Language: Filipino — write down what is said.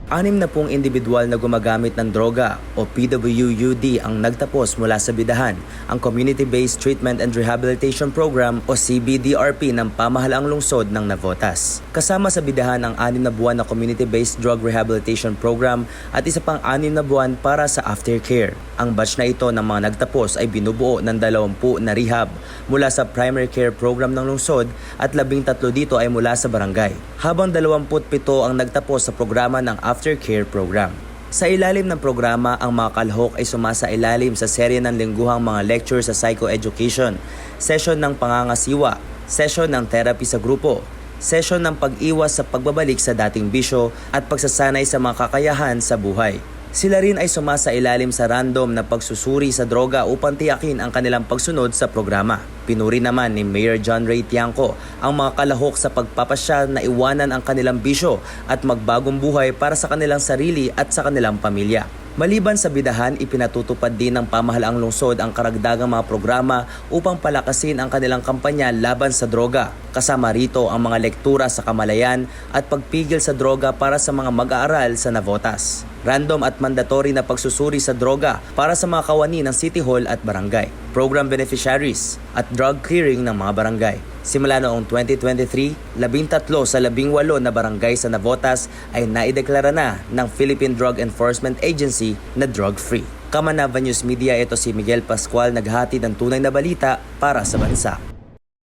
60 individual na gumagamit ng droga o PWUD ang nagtapos mula sa bidahan ang Community-Based Treatment and Rehabilitation Program o CBDRP ng pamahalaang lungsod ng Navotas. Kasama sa bidahan ang 6 na buwan na Community-Based Drug Rehabilitation Program at isa pang 6 na buwan para sa aftercare. Ang batch na ito ng mga nagtapos ay binubuo ng 20 na rehab mula sa primary care program ng lungsod at 13 dito ay mula sa barangay. Habang 27 ang nagtapos sa programa ng aftercare program. Sa ilalim ng programa, ang mga kalahok ay sumasailalim sa serye ng lingguhang mga lecture sa psychoeducation, session ng pangangasiwa, session ng therapy sa grupo, session ng pag-iwas sa pagbabalik sa dating bisyo at pagsasanay sa mga kakayahan sa buhay. Sila rin ay sumasailalim sa random na pagsusuri sa droga upang tiyakin ang kanilang pagsunod sa programa. Pinuri naman ni Mayor John Ray Tiangco ang mga kalahok sa pagpapasya na iwanan ang kanilang bisyo at magbagong buhay para sa kanilang sarili at sa kanilang pamilya. Maliban sa bidahan, ipinatutupad din ng pamahalaang lungsod ang karagdagang mga programa upang palakasin ang kanilang kampanya laban sa droga. Kasama rito ang mga lektura sa kamalayan at pagpigil sa droga para sa mga mag-aaral sa Navotas. Random at mandatory na pagsusuri sa droga para sa mga kawani ng City Hall at barangay, program beneficiaries at drug clearing ng mga barangay. Simula noong 2023, 13 sa 18 na barangay sa Navotas ay naideklara na ng Philippine Drug Enforcement Agency na drug-free. Kamanava News Media, ito si Miguel Pascual, naghati ng tunay na balita para sa bansa.